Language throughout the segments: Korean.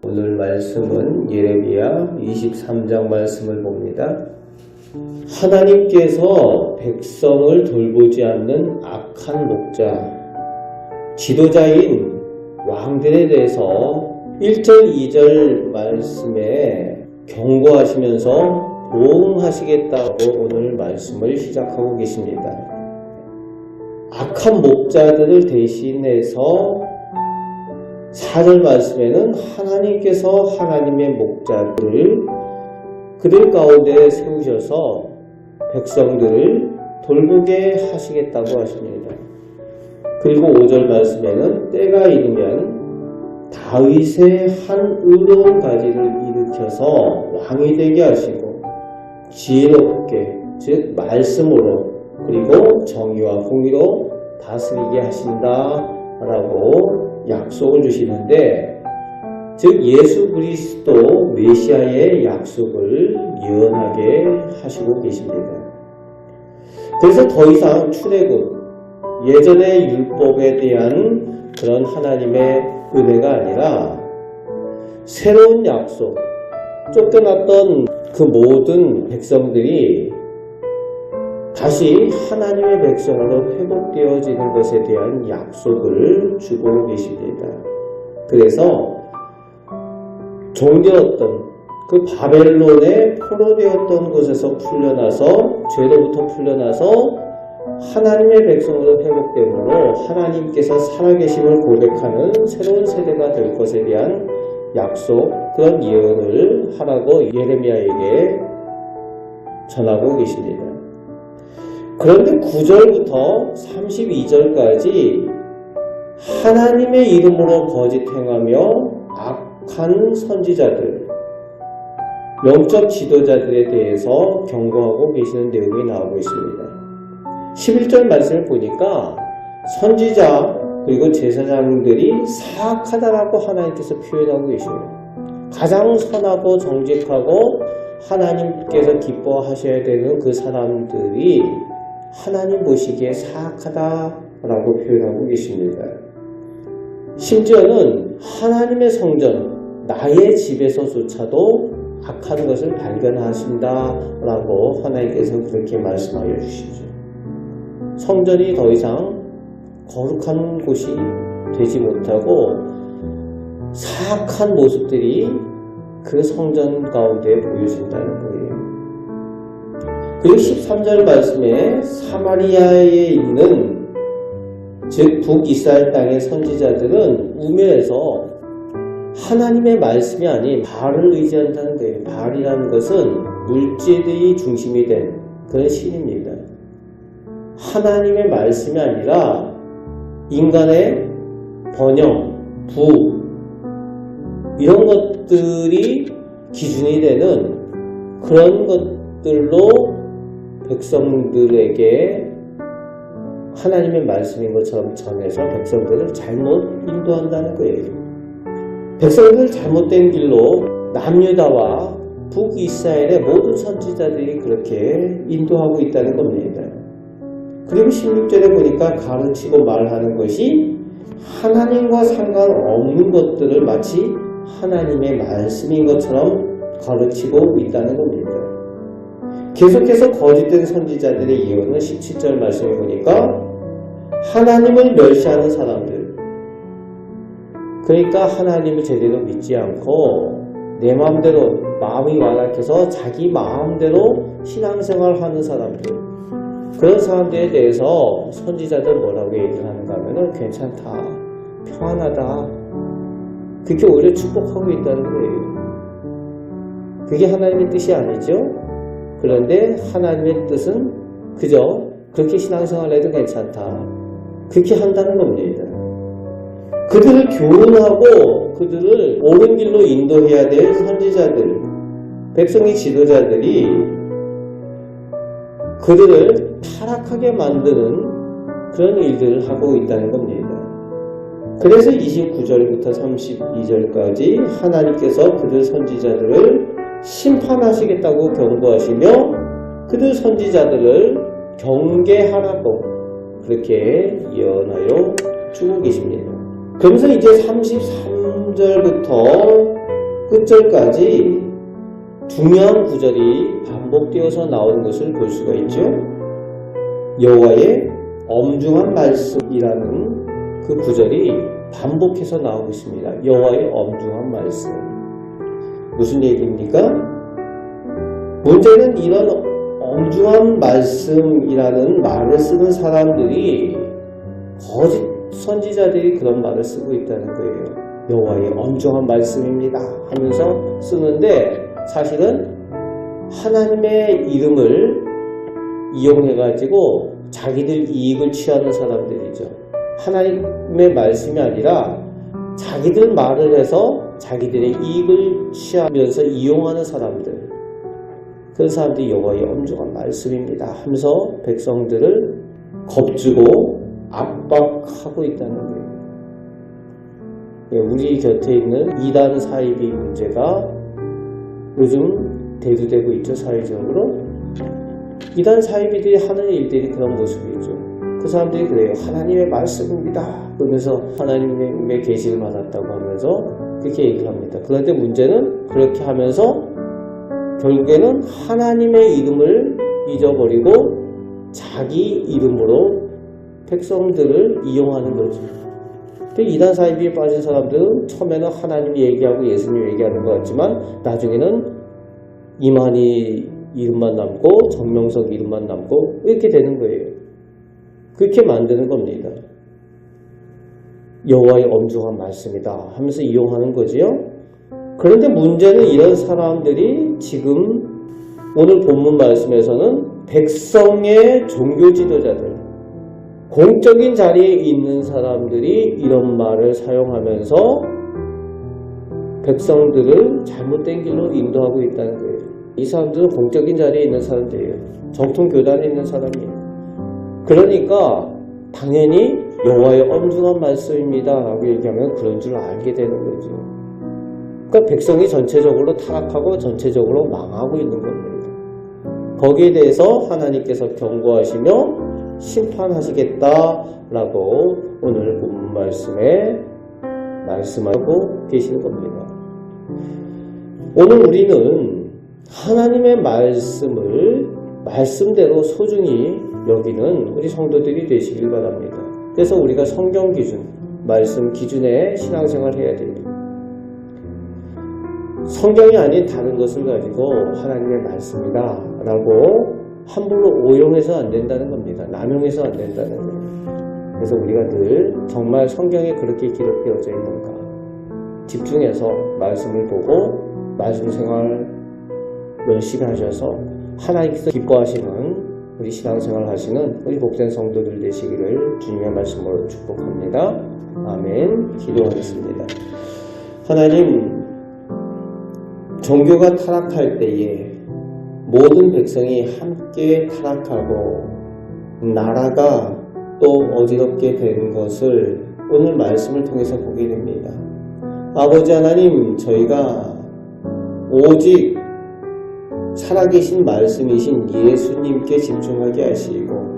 오늘 말씀은 예레미야 23장 말씀을 봅니다. 하나님께서 백성을 돌보지 않는 악한 목자, 지도자인 왕들에 대해서 1절, 2절 말씀에 경고하시면서 보응하시겠다고 오늘 말씀을 시작하고 계십니다. 악한 목자들을 대신해서 4절 말씀에는 하나님께서 하나님의 목자들을 그들 가운데 세우셔서 백성들을 돌보게 하시겠다고 하십니다. 그리고 5절 말씀에는 때가 이르면 다윗의 한 의로운 가지를 일으켜서 왕이 되게 하시고 지혜롭게, 즉 말씀으로 그리고 정의와 공의로 다스리게 하신다라고 약속을 주시는데, 즉 예수 그리스도 메시아의 약속을 예언하게 하시고 계십니다. 그래서 더 이상 출애굽, 예전의 율법에 대한 그런 하나님의 은혜가 아니라 새로운 약속, 쫓겨났던 그 모든 백성들이 다시 하나님의 백성으로 회복되어지는 것에 대한 약속을 주고 계십니다. 그래서 종되었던 그 바벨론에 포로되었던 곳에서 풀려나서, 죄로부터 풀려나서 하나님의 백성으로 회복됨으로 하나님께서 살아계심을 고백하는 새로운 세대가 될 것에 대한 약속, 그런 예언을 하라고 예레미야에게 전하고 계십니다. 그런데 9절부터 32절까지 하나님의 이름으로 거짓 행하며 악한 선지자들, 영적 지도자들에 대해서 경고하고 계시는 내용이 나오고 있습니다. 11절 말씀을 보니까 선지자 그리고 제사장들이 사악하다라고 하나님께서 표현하고 계셔요. 가장 선하고 정직하고 하나님께서 기뻐하셔야 되는 그 사람들이 하나님 보시기에 사악하다라고 표현하고 계십니다. 심지어는 하나님의 성전, 나의 집에서조차도 악한 것을 발견하신다라고 하나님께서 그렇게 말씀하여 주시죠. 성전이 더 이상 거룩한 곳이 되지 못하고 사악한 모습들이 그 성전 가운데 보여진다는 거예요. 그리고 13절 말씀에 사마리아에 있는, 즉 북이스라엘 땅의 선지자들은 우매해서 하나님의 말씀이 아닌 바알을 의지한다는 거예요. 바알이라는 것은 물질이 중심이 된 그런 신입니다. 하나님의 말씀이 아니라 인간의 번영, 부, 이런 것들이 기준이 되는 그런 것들로 백성들에게 하나님의 말씀인 것처럼 전해서 백성들을 잘못 인도한다는 거예요. 백성들을 잘못된 길로 남유다와 북이스라엘의 모든 선지자들이 그렇게 인도하고 있다는 겁니다. 그리고 16절에 보니까 가르치고 말하는 것이 하나님과 상관없는 것들을 마치 하나님의 말씀인 것처럼 가르치고 있다는 겁니다. 계속해서 거짓된 선지자들의 예언은 17절 말씀에 보니까 하나님을 멸시하는 사람들, 그러니까 하나님을 제대로 믿지 않고 내 마음대로, 마음이 완악해서 자기 마음대로 신앙생활하는 사람들, 그런 사람들에 대해서 선지자들 뭐라고 얘기를 하는가 하면 괜찮다, 평안하다, 그게 오히려 축복하고 있다는 거예요. 그게 하나님의 뜻이 아니죠. 그런데 하나님의 뜻은 그저 그렇게 신앙생활을 해도 괜찮다, 그렇게 한다는 겁니다. 그들을 교훈하고 그들을 옳은 길로 인도해야 될 선지자들, 백성의 지도자들이 그들을 타락하게 만드는 그런 일들을 하고 있다는 겁니다. 그래서 29절부터 32절까지 하나님께서 그들 선지자들을 심판하시겠다고 경고하시며 그들 선지자들을 경계하라고 그렇게 예언하여 주고 계십니다. 그러면서 이제 33절부터 끝절까지 중요한 구절이 반복되어서 나오는 것을 볼 수가 있죠. 여호와의 엄중한 말씀이라는 그 구절이 반복해서 나오고 있습니다. 여호와의 엄중한 말씀. 무슨 얘기입니까? 문제는 이런 엄중한 말씀이라는 말을 쓰는 사람들이 거짓 선지자들이 그런 말을 쓰고 있다는 거예요. 여호와의 엄중한 말씀입니다 하면서 쓰는데 사실은 하나님의 이름을 이용해가지고 자기들 이익을 취하는 사람들이죠. 하나님의 말씀이 아니라 자기들 말을 해서 자기들의 이익을 취하면서 이용하는 사람들, 그런 사람들이 여호와의 엄중한 말씀입니다 하면서 백성들을 겁주고 압박하고 있다는 거예요. 우리 곁에 있는 이단 사이비 문제가 요즘 대두되고 있죠. 사회적으로 이단 사이비들이 하는 일들이 그런 모습이죠. 그 사람들이 그래요. 하나님의 말씀입니다 그러면서 하나님의 계시를 받았다고 하면서 그렇게 얘기를 합니다. 그런데 문제는 그렇게 하면서 결국에는 하나님의 이름을 잊어버리고 자기 이름으로 백성들을 이용하는 거죠. 이단 사이비에 빠진 사람들은 처음에는 하나님 얘기하고 예수님 얘기하는 것 같지만 나중에는 이만희 이름만 남고 정명석 이름만 남고 이렇게 되는 거예요. 그렇게 만드는 겁니다. 여호와의 엄중한 말씀이다 하면서 이용하는 거지요. 그런데 문제는 이런 사람들이 지금 오늘 본문 말씀에서는 백성의 종교 지도자들, 공적인 자리에 있는 사람들이 이런 말을 사용하면서 백성들을 잘못된 길로 인도하고 있다는 거예요. 이 사람들은 공적인 자리에 있는 사람들이에요. 정통교단에 있는 사람이에요. 그러니까 당연히 여호와의 엄중한 말씀입니다 라고 얘기하면 그런 줄 알게 되는 거죠. 그러니까 백성이 전체적으로 타락하고 전체적으로 망하고 있는 겁니다. 거기에 대해서 하나님께서 경고하시며 심판하시겠다라고 오늘 본문 말씀에 말씀하고 계시는 겁니다. 오늘 우리는 하나님의 말씀을 말씀대로 소중히 여기는 우리 성도들이 되시길 바랍니다. 그래서 우리가 성경 기준, 말씀 기준에 신앙생활을 해야 됩니다. 성경이 아닌 다른 것을 가지고 하나님의 말씀이다 라고 함부로 오용해서 안 된다는 겁니다. 남용해서 안 된다는 거예요. 그래서 우리가 늘 정말 성경에 그렇게 기록되어져 있는가 집중해서 말씀을 보고 말씀 생활 열심히 하셔서 하나님께서 기뻐하시는 우리 신앙생활 하시는 우리 복된 성도들 되시기를 주님의 말씀으로 축복합니다. 아멘. 기도하겠습니다. 하나님, 종교가 타락할 때에 모든 백성이 함께 타락하고 나라가 또 어지럽게 된 것을 오늘 말씀을 통해서 보게 됩니다. 아버지 하나님, 저희가 오직 살아계신 말씀이신 예수님께 집중하게 하시고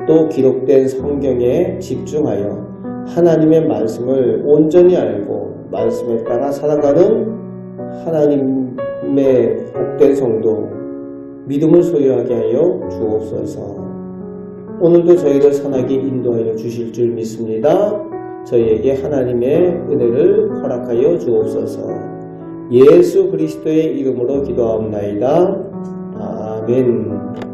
또 기록된 성경에 집중하여 하나님의 말씀을 온전히 알고 말씀에 따라 살아가는 하나님의 복된 성도 믿음을 소유하게 하여 주옵소서. 오늘도 저희를 선하게 인도하여 주실 줄 믿습니다. 저희에게 하나님의 은혜를 허락하여 주옵소서. 예수 그리스도의 이름으로 기도하옵나이다. 아멘.